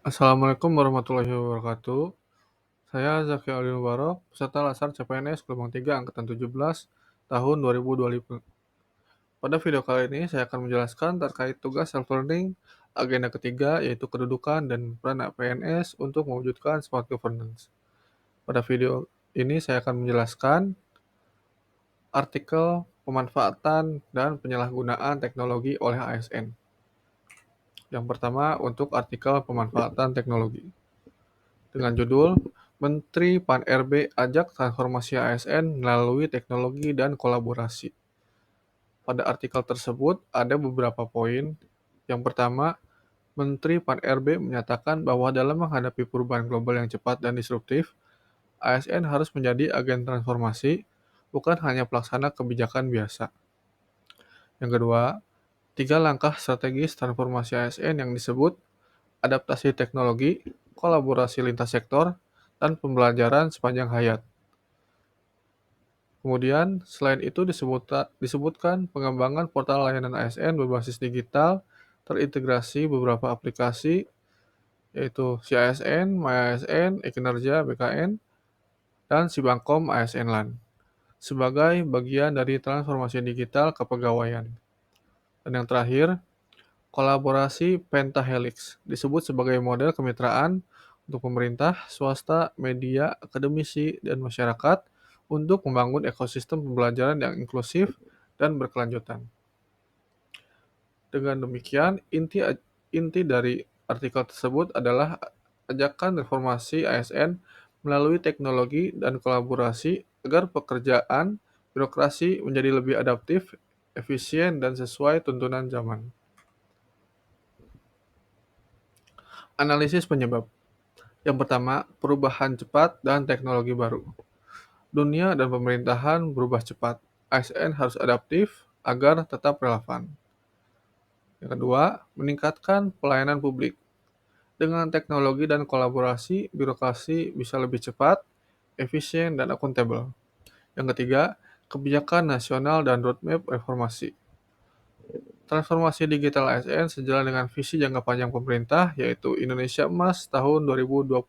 Assalamualaikum warahmatullahi wabarakatuh. Saya Zaki Aldi Mubarok, peserta Lasar CPNS Gelombang 3 Angkatan 17 tahun 2025. Pada video kali ini saya akan menjelaskan terkait tugas self-learning agenda ketiga yaitu kedudukan dan peran PNS untuk mewujudkan smart governance. Pada video ini saya akan menjelaskan artikel pemanfaatan dan penyalahgunaan teknologi oleh ASN. Yang pertama untuk artikel pemanfaatan teknologi. Dengan judul Menteri Pan-RB ajak transformasi ASN melalui teknologi dan kolaborasi. Pada artikel tersebut ada beberapa poin. Yang pertama, Menteri Pan-RB menyatakan bahwa dalam menghadapi perubahan global yang cepat dan disruptif, ASN harus menjadi agen transformasi, bukan hanya pelaksana kebijakan biasa. Yang kedua, 3 langkah strategis transformasi ASN yang disebut adaptasi teknologi, kolaborasi lintas sektor, dan pembelajaran sepanjang hayat. Kemudian, selain itu disebutkan pengembangan portal layanan ASN berbasis digital, terintegrasi beberapa aplikasi, yaitu CASN, MyASN, e-Kinerja, BKN, dan Sibangkom ASN LAN, sebagai bagian dari transformasi digital kepegawaian. Dan yang terakhir, kolaborasi Pentahelix disebut sebagai model kemitraan untuk pemerintah, swasta, media, akademisi, dan masyarakat untuk membangun ekosistem pembelajaran yang inklusif dan berkelanjutan. Dengan demikian, inti dari artikel tersebut adalah ajakan reformasi ASN melalui teknologi dan kolaborasi agar pekerjaan birokrasi menjadi lebih adaptif, efisien, dan sesuai tuntunan zaman. Analisis penyebab. Yang pertama, perubahan cepat dan teknologi baru. Dunia dan pemerintahan berubah cepat. ASN harus adaptif agar tetap relevan. Yang kedua, meningkatkan pelayanan publik. Dengan teknologi dan kolaborasi, birokrasi bisa lebih cepat, efisien, dan akuntabel. Yang ketiga, kebijakan nasional dan roadmap reformasi. Transformasi digital ASN sejalan dengan visi jangka panjang pemerintah, yaitu Indonesia Emas tahun 2045.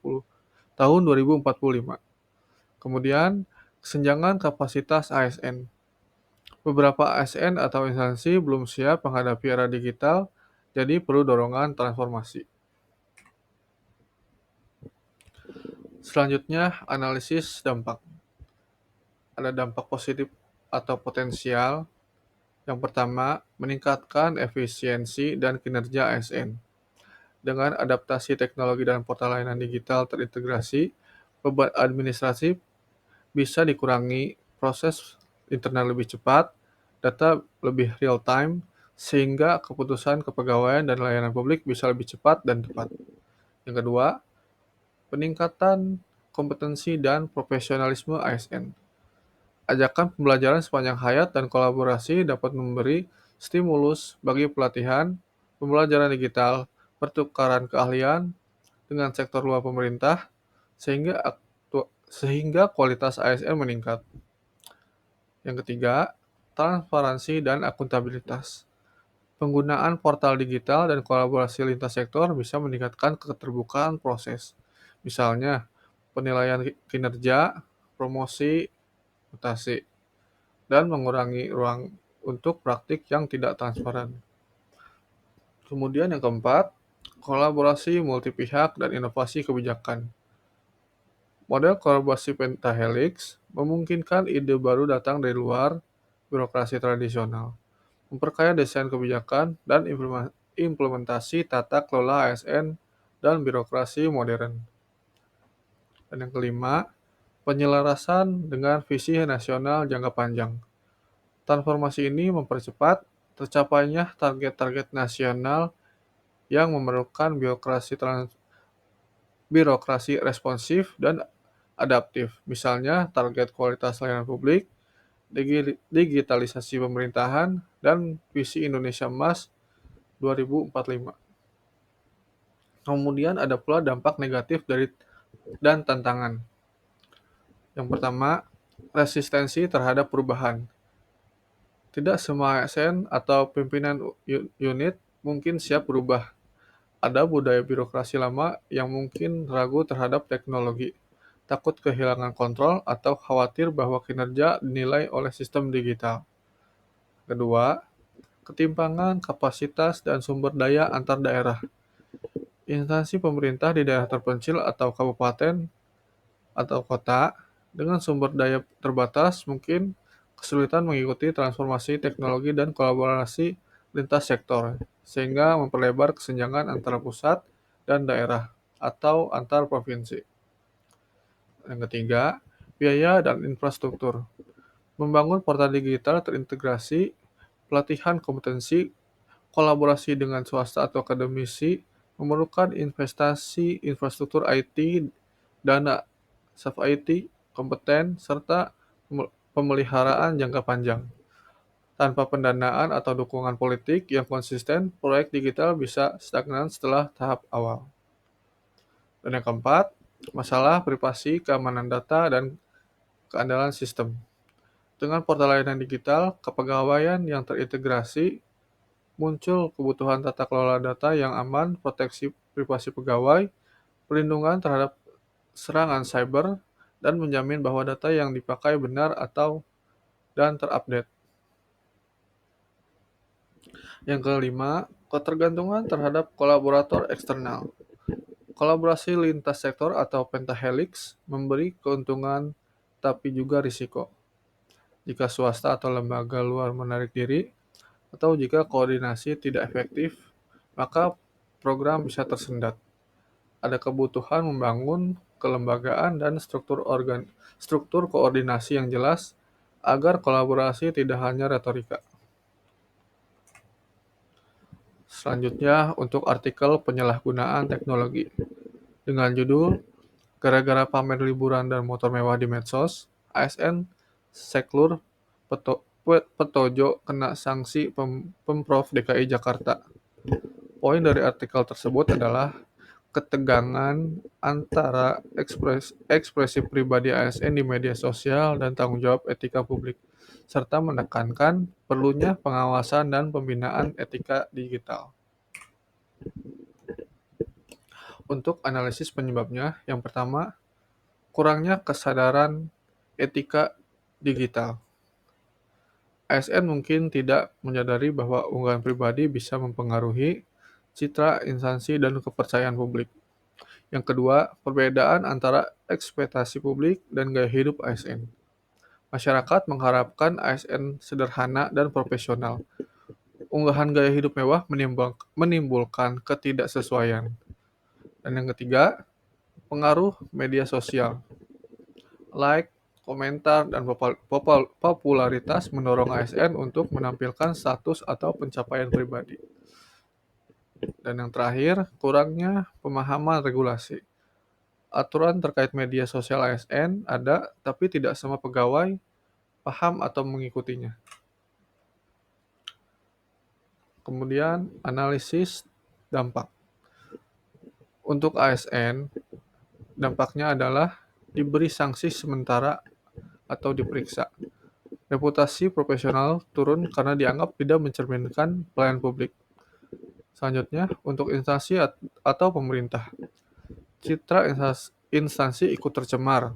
Kemudian, kesenjangan kapasitas ASN. Beberapa ASN atau instansi belum siap menghadapi era digital, jadi perlu dorongan transformasi. Selanjutnya, analisis dampak. Ada dampak positif atau potensial. Yang pertama, meningkatkan efisiensi dan kinerja ASN. Dengan adaptasi teknologi dan portal layanan digital terintegrasi, beban administratif bisa dikurangi, proses internal lebih cepat, data lebih real time, sehingga keputusan kepegawaian dan layanan publik bisa lebih cepat dan tepat. Yang kedua, peningkatan kompetensi dan profesionalisme ASN. Ajakan pembelajaran sepanjang hayat dan kolaborasi dapat memberi stimulus bagi pelatihan, pembelajaran digital, pertukaran keahlian dengan sektor luar pemerintah, sehingga kualitas ASN meningkat. Yang ketiga, transparansi dan akuntabilitas. Penggunaan portal digital dan kolaborasi lintas sektor bisa meningkatkan keterbukaan proses. Misalnya, penilaian kinerja, promosi, mutasi, dan mengurangi ruang untuk praktik yang tidak transparan. Kemudian yang keempat, kolaborasi multipihak dan inovasi kebijakan. Model kolaborasi pentahelix memungkinkan ide baru datang dari luar birokrasi tradisional, memperkaya desain kebijakan dan implementasi tata kelola ASN dan birokrasi modern. Dan yang kelima, penyelarasan dengan visi nasional jangka panjang. Transformasi ini mempercepat tercapainya target-target nasional yang memerlukan birokrasi responsif dan adaptif, misalnya target kualitas layanan publik, digitalisasi pemerintahan, dan visi Indonesia Emas 2045. Kemudian ada pula dampak negatif dan tantangan. Yang pertama, resistensi terhadap perubahan. Tidak semua ASN atau pimpinan unit mungkin siap berubah. Ada budaya birokrasi lama yang mungkin ragu terhadap teknologi, takut kehilangan kontrol, atau khawatir bahwa kinerja dinilai oleh sistem digital. Kedua, ketimpangan kapasitas dan sumber daya antar daerah. Instansi pemerintah di daerah terpencil atau kabupaten atau kota dengan sumber daya terbatas mungkin kesulitan mengikuti transformasi teknologi dan kolaborasi lintas sektor, sehingga memperlebar kesenjangan antara pusat dan daerah atau antar provinsi. Yang ketiga, biaya dan infrastruktur. Membangun portal digital terintegrasi, pelatihan kompetensi, kolaborasi dengan swasta atau akademisi memerlukan investasi infrastruktur IT, dana staff IT, kompeten, serta pemeliharaan jangka panjang. Tanpa pendanaan atau dukungan politik yang konsisten, proyek digital bisa stagnan setelah tahap awal. Dan yang keempat, masalah privasi, keamanan data, dan keandalan sistem. Dengan portal layanan digital, kepegawaian yang terintegrasi, muncul kebutuhan tata kelola data yang aman, proteksi privasi pegawai, perlindungan terhadap serangan cyber, dan menjamin bahwa data yang dipakai benar dan terupdate. Yang kelima, ketergantungan terhadap kolaborator eksternal. Kolaborasi lintas sektor atau pentahelix memberi keuntungan tapi juga risiko. Jika swasta atau lembaga luar menarik diri, atau jika koordinasi tidak efektif, maka program bisa tersendat. Ada kebutuhan membangun kelembagaan dan struktur koordinasi yang jelas agar kolaborasi tidak hanya retorika. Selanjutnya, untuk artikel penyalahgunaan teknologi dengan judul "Gara-gara pamer liburan dan motor mewah di medsos, ASN Seklur Petojo kena sanksi Pemprov DKI Jakarta." Poin dari artikel tersebut adalah ketegangan antara ekspresi pribadi ASN di media sosial dan tanggung jawab etika publik, serta menekankan perlunya pengawasan dan pembinaan etika digital. Untuk analisis penyebabnya, yang pertama, kurangnya kesadaran etika digital. ASN mungkin tidak menyadari bahwa unggahan pribadi bisa mempengaruhi citra instansi dan kepercayaan publik. Yang kedua, perbedaan antara ekspektasi publik dan gaya hidup ASN. Masyarakat mengharapkan ASN sederhana dan profesional. Unggahan gaya hidup mewah menimbulkan ketidaksesuaian. Dan yang ketiga, pengaruh media sosial. Like, komentar, dan popularitas mendorong ASN untuk menampilkan status atau pencapaian pribadi. Dan yang terakhir, kurangnya pemahaman regulasi. Aturan terkait media sosial ASN ada, tapi tidak semua pegawai paham atau mengikutinya. Kemudian, analisis dampak. Untuk ASN, dampaknya adalah diberi sanksi sementara atau diperiksa. Reputasi profesional turun karena dianggap tidak mencerminkan pelayanan publik. Selanjutnya, untuk instansi atau pemerintah, citra instansi ikut tercemar.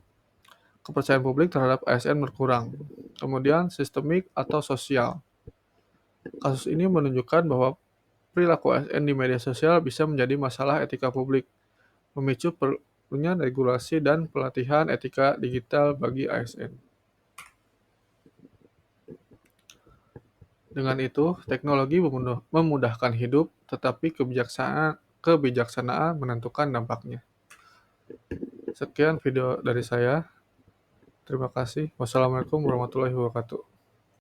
Kepercayaan publik terhadap ASN berkurang. Kemudian, sistemik atau sosial. Kasus ini menunjukkan bahwa perilaku ASN di media sosial bisa menjadi masalah etika publik, memicu perlunya regulasi dan pelatihan etika digital bagi ASN. Dengan itu, teknologi memudahkan hidup, tetapi kebijaksanaan menentukan dampaknya. Sekian video dari saya. Terima kasih. Wassalamualaikum warahmatullahi wabarakatuh.